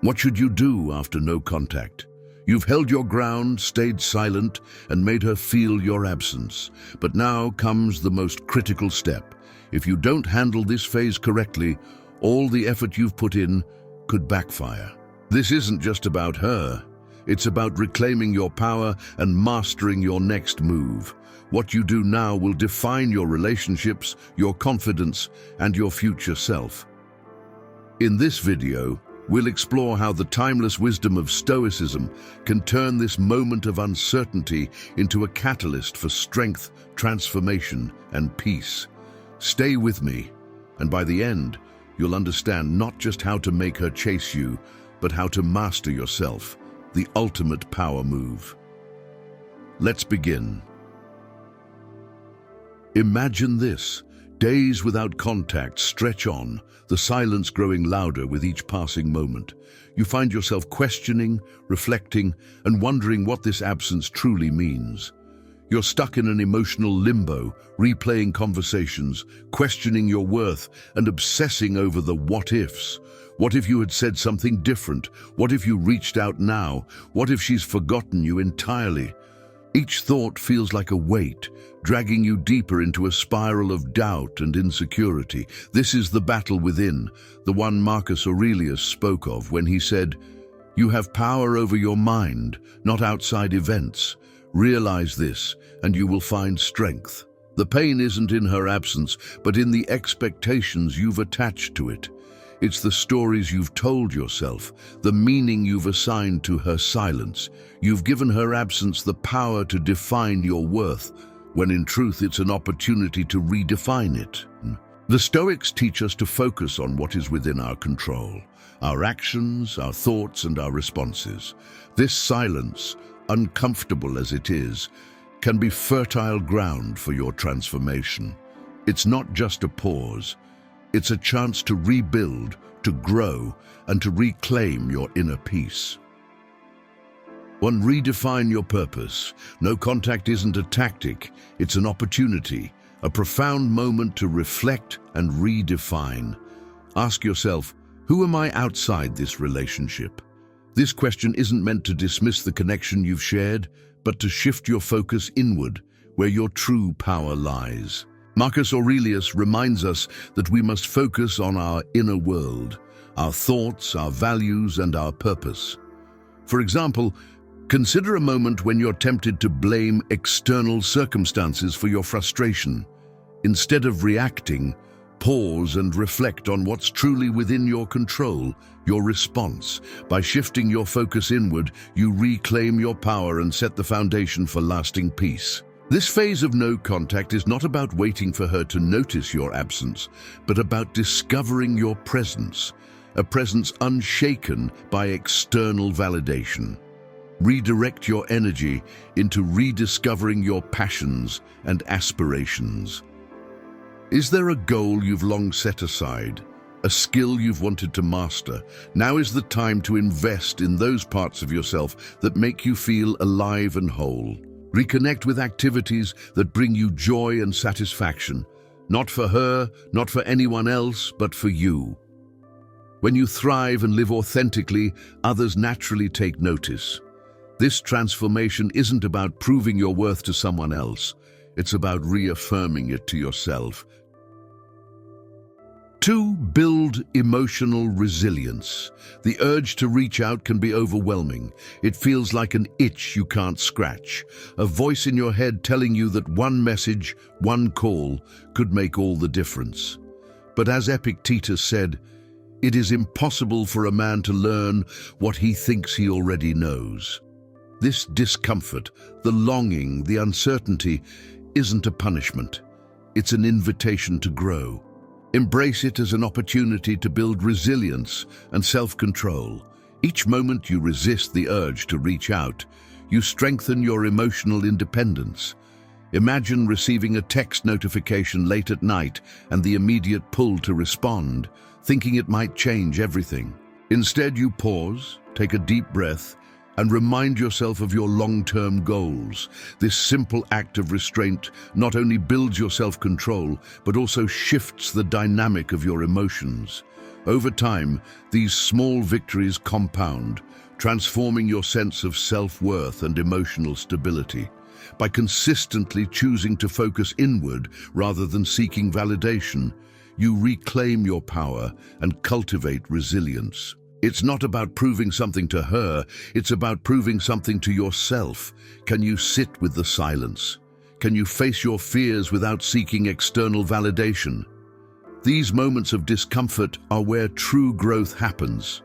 What should you do after no contact? You've held your ground, stayed silent, and made her feel your absence. But now comes the most critical step. If you don't handle this phase correctly, all the effort you've put in could backfire. This isn't just about her. It's about reclaiming your power and mastering your next move. What you do now will define your relationships, your confidence, and your future self. In this video, we'll explore how the timeless wisdom of Stoicism can turn this moment of uncertainty into a catalyst for strength, transformation, and peace. Stay with me, and by the end, you'll understand not just how to make her chase you, but how to master yourself, the ultimate power move. Let's begin. Imagine this. Days without contact stretch on, the silence growing louder with each passing moment. You find yourself questioning, reflecting, and wondering what this absence truly means. You're stuck in an emotional limbo, replaying conversations, questioning your worth, and obsessing over the what-ifs. What if you had said something different? What if you reached out now? What if she's forgotten you entirely? Each thought feels like a weight, dragging you deeper into a spiral of doubt and insecurity. This is the battle within, the one Marcus Aurelius spoke of when he said, "You have power over your mind, not outside events. Realize this, and you will find strength." The pain isn't in her absence, but in the expectations you've attached to it. It's the stories you've told yourself, the meaning you've assigned to her silence. You've given her absence the power to define your worth, when in truth it's an opportunity to redefine it. The Stoics teach us to focus on what is within our control, our actions, our thoughts, and our responses. This silence, uncomfortable as it is, can be fertile ground for your transformation. It's not just a pause. It's a chance to rebuild, to grow, and to reclaim your inner peace. 1. Redefine your purpose. No contact isn't a tactic, it's an opportunity, a profound moment to reflect and redefine. Ask yourself, who am I outside this relationship? This question isn't meant to dismiss the connection you've shared, but to shift your focus inward, where your true power lies. Marcus Aurelius reminds us that we must focus on our inner world, our thoughts, our values, and our purpose. For example, consider a moment when you're tempted to blame external circumstances for your frustration. Instead of reacting, pause and reflect on what's truly within your control, your response. By shifting your focus inward, you reclaim your power and set the foundation for lasting peace. This phase of no contact is not about waiting for her to notice your absence, but about discovering your presence, a presence unshaken by external validation. Redirect your energy into rediscovering your passions and aspirations. Is there a goal you've long set aside, a skill you've wanted to master? Now is the time to invest in those parts of yourself that make you feel alive and whole. Reconnect with activities that bring you joy and satisfaction, not for her, not for anyone else, but for you. When you thrive and live authentically, others naturally take notice. This transformation isn't about proving your worth to someone else. It's about reaffirming it to yourself. 2. Build emotional resilience. The urge to reach out can be overwhelming. It feels like an itch you can't scratch, a voice in your head telling you that one message, one call, could make all the difference. But as Epictetus said, it is impossible for a man to learn what he thinks he already knows. This discomfort, the longing, the uncertainty, isn't a punishment. It's an invitation to grow. Embrace it as an opportunity to build resilience and self-control. Each moment you resist the urge to reach out, you strengthen your emotional independence. Imagine receiving a text notification late at night and the immediate pull to respond, thinking it might change everything. Instead, you pause, take a deep breath, and remind yourself of your long-term goals. This simple act of restraint not only builds your self-control, but also shifts the dynamic of your emotions. Over time, these small victories compound, transforming your sense of self-worth and emotional stability. By consistently choosing to focus inward rather than seeking validation, you reclaim your power and cultivate resilience. It's not about proving something to her, it's about proving something to yourself. Can you sit with the silence? Can you face your fears without seeking external validation? These moments of discomfort are where true growth happens.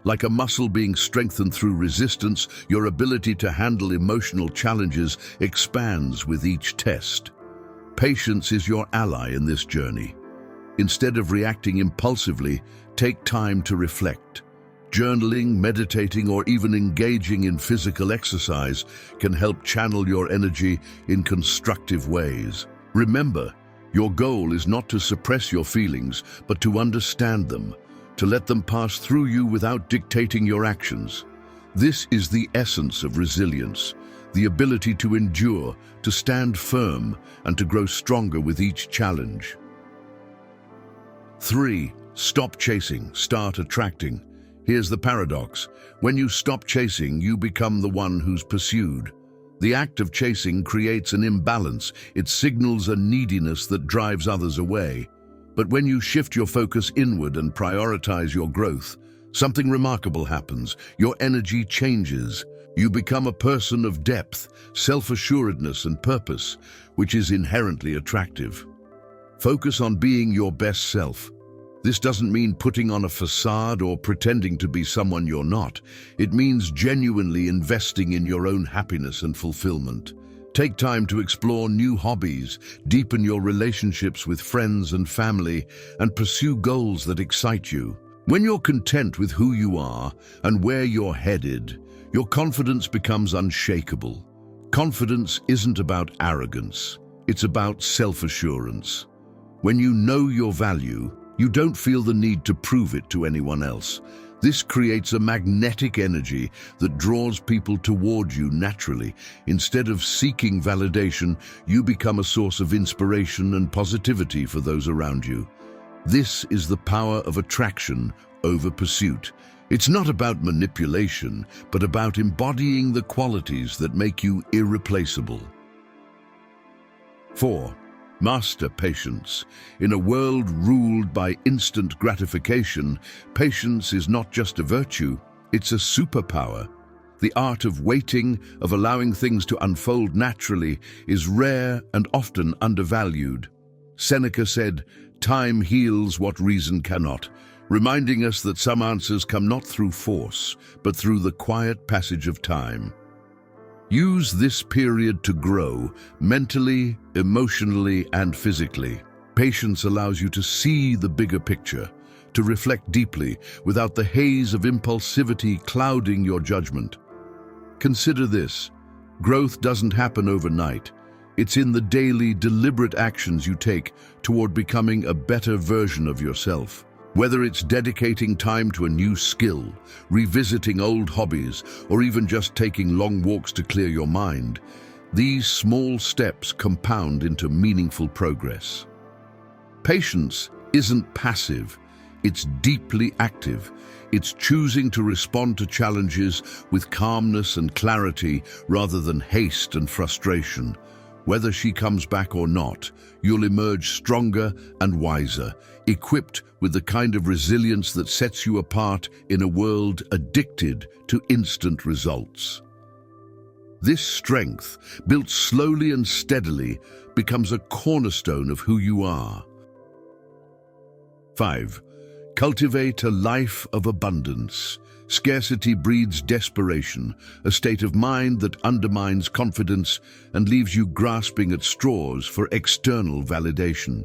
Like a muscle being strengthened through resistance, your ability to handle emotional challenges expands with each test. Patience is your ally in this journey. Instead of reacting impulsively, take time to reflect. Journaling, meditating, or even engaging in physical exercise can help channel your energy in constructive ways. Remember, your goal is not to suppress your feelings, but to understand them, to let them pass through you without dictating your actions. This is the essence of resilience, the ability to endure, to stand firm, and to grow stronger with each challenge. 3. Stop chasing, start attracting. Here's the paradox. When you stop chasing, you become the one who's pursued. The act of chasing creates an imbalance. It signals a neediness that drives others away. But when you shift your focus inward and prioritize your growth, something remarkable happens. Your energy changes. You become a person of depth, self-assuredness, and purpose, which is inherently attractive. Focus on being your best self. This doesn't mean putting on a facade or pretending to be someone you're not. It means genuinely investing in your own happiness and fulfillment. Take time to explore new hobbies, deepen your relationships with friends and family, and pursue goals that excite you. When you're content with who you are and where you're headed, your confidence becomes unshakable. Confidence isn't about arrogance, it's about self-assurance. When you know your value, you don't feel the need to prove it to anyone else. This creates a magnetic energy that draws people toward you naturally. Instead of seeking validation, you become a source of inspiration and positivity for those around you. This is the power of attraction over pursuit. It's not about manipulation, but about embodying the qualities that make you irreplaceable. 4. Master patience. In a world ruled by instant gratification, patience is not just a virtue, it's a superpower. The art of waiting, of allowing things to unfold naturally, is rare and often undervalued. Seneca said, "Time heals what reason cannot," reminding us that some answers come not through force, but through the quiet passage of time. Use this period to grow, mentally, emotionally, and physically. Patience allows you to see the bigger picture, to reflect deeply, without the haze of impulsivity clouding your judgment. Consider this: growth doesn't happen overnight. It's in the daily, deliberate actions you take toward becoming a better version of yourself. Whether it's dedicating time to a new skill, revisiting old hobbies, or even just taking long walks to clear your mind, these small steps compound into meaningful progress. Patience isn't passive, it's deeply active. It's choosing to respond to challenges with calmness and clarity rather than haste and frustration. Whether she comes back or not, you'll emerge stronger and wiser, equipped with the kind of resilience that sets you apart in a world addicted to instant results. This strength, built slowly and steadily, becomes a cornerstone of who you are. 5. Cultivate a life of abundance. Scarcity breeds desperation, a state of mind that undermines confidence and leaves you grasping at straws for external validation.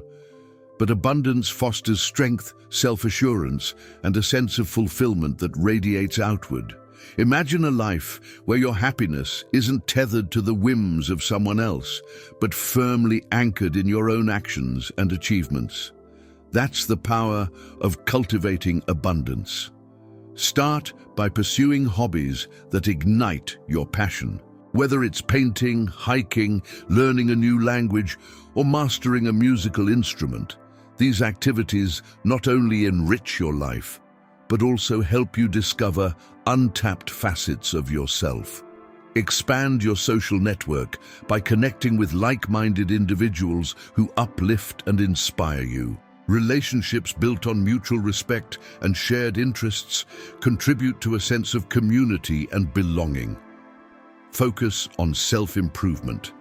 But abundance fosters strength, self-assurance, and a sense of fulfillment that radiates outward. Imagine a life where your happiness isn't tethered to the whims of someone else, but firmly anchored in your own actions and achievements. That's the power of cultivating abundance. Start by pursuing hobbies that ignite your passion. Whether it's painting, hiking, learning a new language, or mastering a musical instrument, These activities not only enrich your life, but also help you discover untapped facets of yourself. Expand your social network by connecting with like-minded individuals who uplift and inspire you. Relationships built on mutual respect and shared interests contribute to a sense of community and belonging. Focus on self-improvement.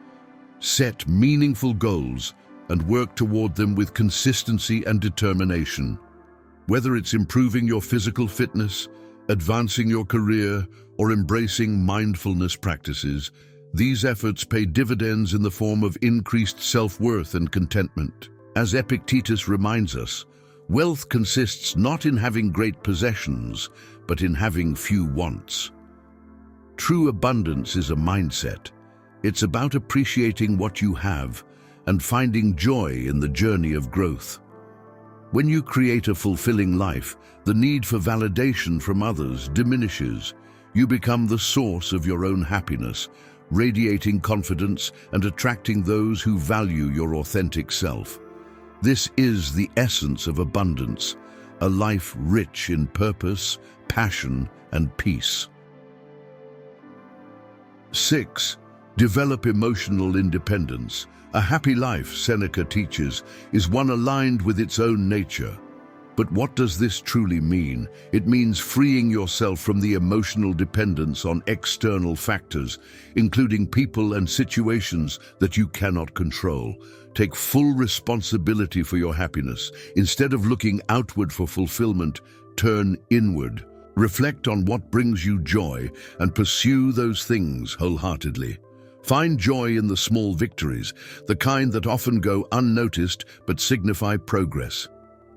Set meaningful goals and work toward them with consistency and determination. Whether it's improving your physical fitness, advancing your career, or embracing mindfulness practices, these efforts pay dividends in the form of increased self-worth and contentment. As Epictetus reminds us, wealth consists not in having great possessions, but in having few wants. True abundance is a mindset. It's about appreciating what you have and finding joy in the journey of growth. When you create a fulfilling life, the need for validation from others diminishes. You become the source of your own happiness, radiating confidence and attracting those who value your authentic self. This is the essence of abundance, a life rich in purpose, passion, and peace. 6. Develop emotional independence. A happy life, Seneca teaches, is one aligned with its own nature. But what does this truly mean? It means freeing yourself from the emotional dependence on external factors, including people and situations that you cannot control. Take full responsibility for your happiness. Instead of looking outward for fulfillment, turn inward. Reflect on what brings you joy and pursue those things wholeheartedly. Find joy in the small victories, the kind that often go unnoticed but signify progress.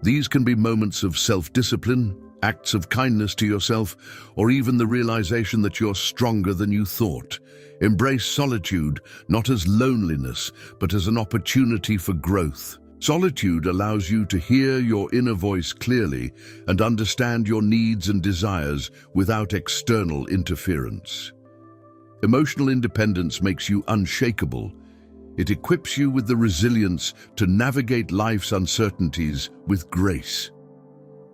These can be moments of self-discipline, acts of kindness to yourself, or even the realization that you're stronger than you thought. Embrace solitude, not as loneliness, but as an opportunity for growth. Solitude allows you to hear your inner voice clearly and understand your needs and desires without external interference. Emotional independence makes you unshakable. It equips you with the resilience to navigate life's uncertainties with grace.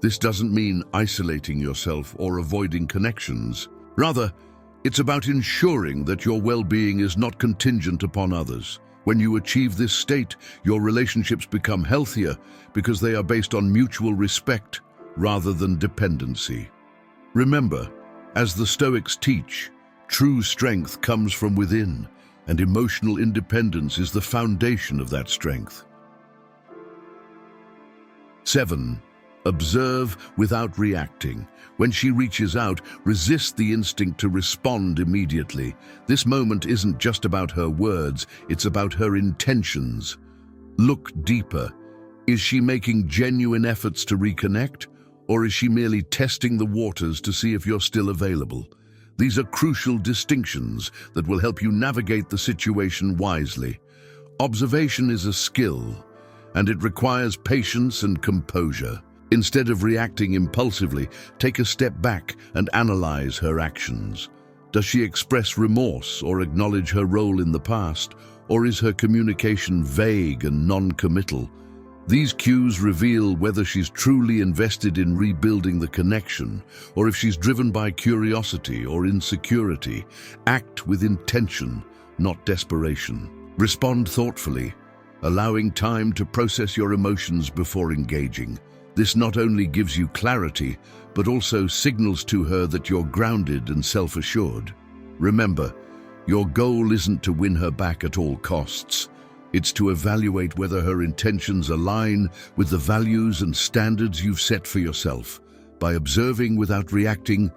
This doesn't mean isolating yourself or avoiding connections. Rather, it's about ensuring that your well-being is not contingent upon others. When you achieve this state, your relationships become healthier because they are based on mutual respect rather than dependency. Remember, as the Stoics teach, true strength comes from within, and emotional independence is the foundation of that strength. 7. Observe without reacting. When she reaches out, resist the instinct to respond immediately. This moment isn't just about her words, it's about her intentions. Look deeper. Is she making genuine efforts to reconnect, or is she merely testing the waters to see if you're still available? These are crucial distinctions that will help you navigate the situation wisely. Observation is a skill, and it requires patience and composure. Instead of reacting impulsively, take a step back and analyze her actions. Does she express remorse or acknowledge her role in the past, or is her communication vague and non-committal? These cues reveal whether she's truly invested in rebuilding the connection, or if she's driven by curiosity or insecurity. Act with intention, not desperation. Respond thoughtfully, allowing time to process your emotions before engaging. This not only gives you clarity, but also signals to her that you're grounded and self-assured. Remember, your goal isn't to win her back at all costs. It's to evaluate whether her intentions align with the values and standards you've set for yourself. By observing without reacting,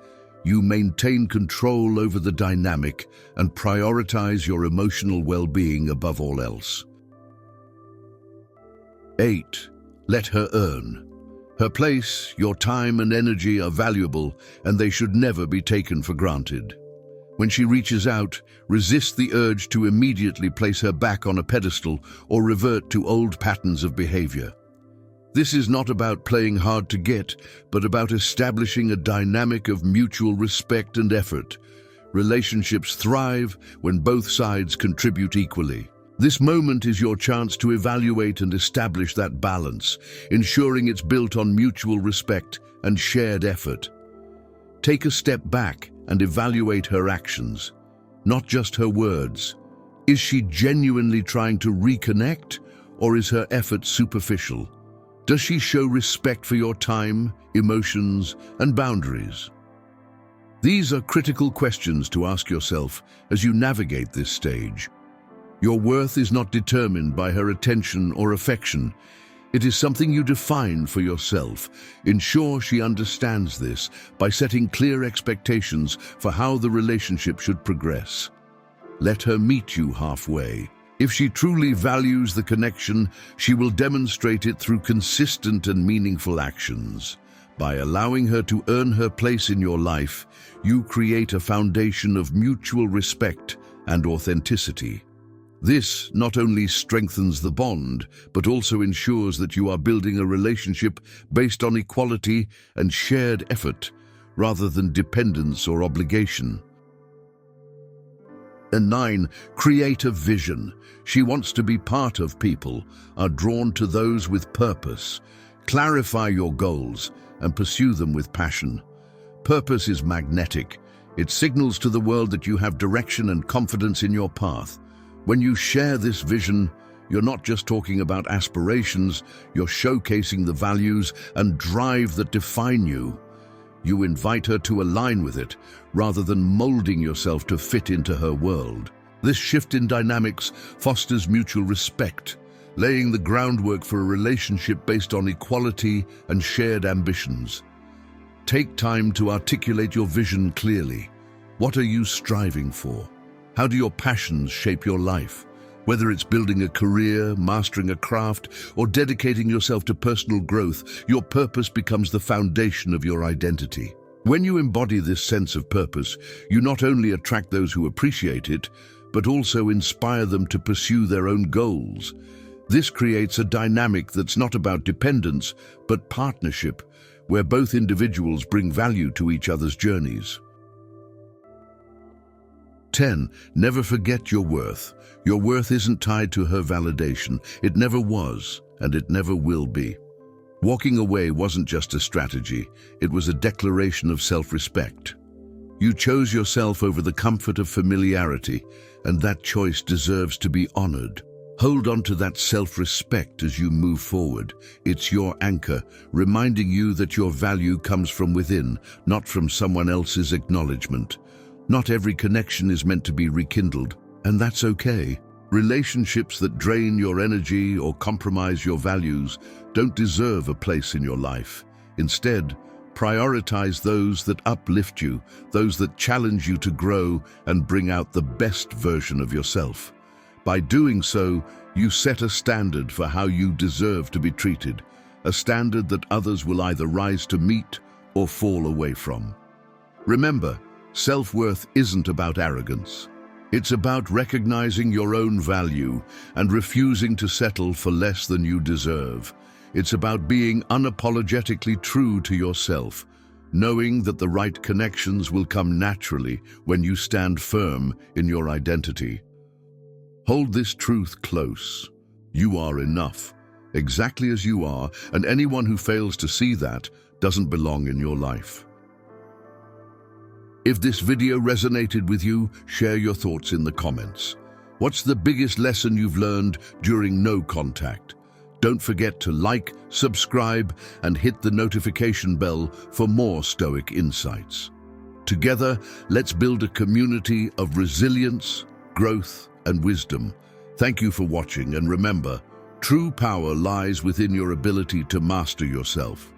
you maintain control over the dynamic and prioritize your emotional well-being above all else. 8. Let her earn. Her place, your time and energy are valuable, and they should never be taken for granted. When she reaches out, resist the urge to immediately place her back on a pedestal or revert to old patterns of behavior. This is not about playing hard to get, but about establishing a dynamic of mutual respect and effort. Relationships thrive when both sides contribute equally. This moment is your chance to evaluate and establish that balance, ensuring it's built on mutual respect and shared effort. Take a step back and evaluate her actions, not just her words. Is she genuinely trying to reconnect, or is her effort superficial? Does she show respect for your time, emotions, and boundaries? These are critical questions to ask yourself as you navigate this stage. Your worth is not determined by her attention or affection. It is something you define for yourself. Ensure she understands this by setting clear expectations for how the relationship should progress. Let her meet you halfway. If she truly values the connection, she will demonstrate it through consistent and meaningful actions. By allowing her to earn her place in your life, you create a foundation of mutual respect and authenticity. This not only strengthens the bond, but also ensures that you are building a relationship based on equality and shared effort, rather than dependence or obligation. And 9, create a vision. She wants to be part of people, are drawn to those with purpose. Clarify your goals and pursue them with passion. Purpose is magnetic. It signals to the world that you have direction and confidence in your path. When you share this vision, you're not just talking about aspirations, you're showcasing the values and drive that define you. You invite her to align with it, rather than molding yourself to fit into her world. This shift in dynamics fosters mutual respect, laying the groundwork for a relationship based on equality and shared ambitions. Take time to articulate your vision clearly. What are you striving for? How do your passions shape your life? Whether it's building a career, mastering a craft, or dedicating yourself to personal growth, your purpose becomes the foundation of your identity. When you embody this sense of purpose, you not only attract those who appreciate it, but also inspire them to pursue their own goals. This creates a dynamic that's not about dependence, but partnership, where both individuals bring value to each other's journeys. 10. Never forget your worth. Your worth isn't tied to her validation. It never was, and it never will be. Walking away wasn't just a strategy, it was a declaration of self-respect. You chose yourself over the comfort of familiarity, and that choice deserves to be honored. Hold on to that self-respect as you move forward. It's your anchor, reminding you that your value comes from within, not from someone else's acknowledgement. Not every connection is meant to be rekindled, and that's okay. Relationships that drain your energy or compromise your values don't deserve a place in your life. Instead, prioritize those that uplift you, those that challenge you to grow and bring out the best version of yourself. By doing so, you set a standard for how you deserve to be treated, a standard that others will either rise to meet or fall away from. Remember, self-worth isn't about arrogance. It's about recognizing your own value and refusing to settle for less than you deserve. It's about being unapologetically true to yourself, knowing that the right connections will come naturally when you stand firm in your identity. Hold this truth close. You are enough, exactly as you are, and anyone who fails to see that doesn't belong in your life. If this video resonated with you, share your thoughts in the comments. What's the biggest lesson you've learned during no contact? Don't forget to like, subscribe, and hit the notification bell for more Stoic insights. Together, let's build a community of resilience, growth, and wisdom. Thank you for watching, and remember, true power lies within your ability to master yourself.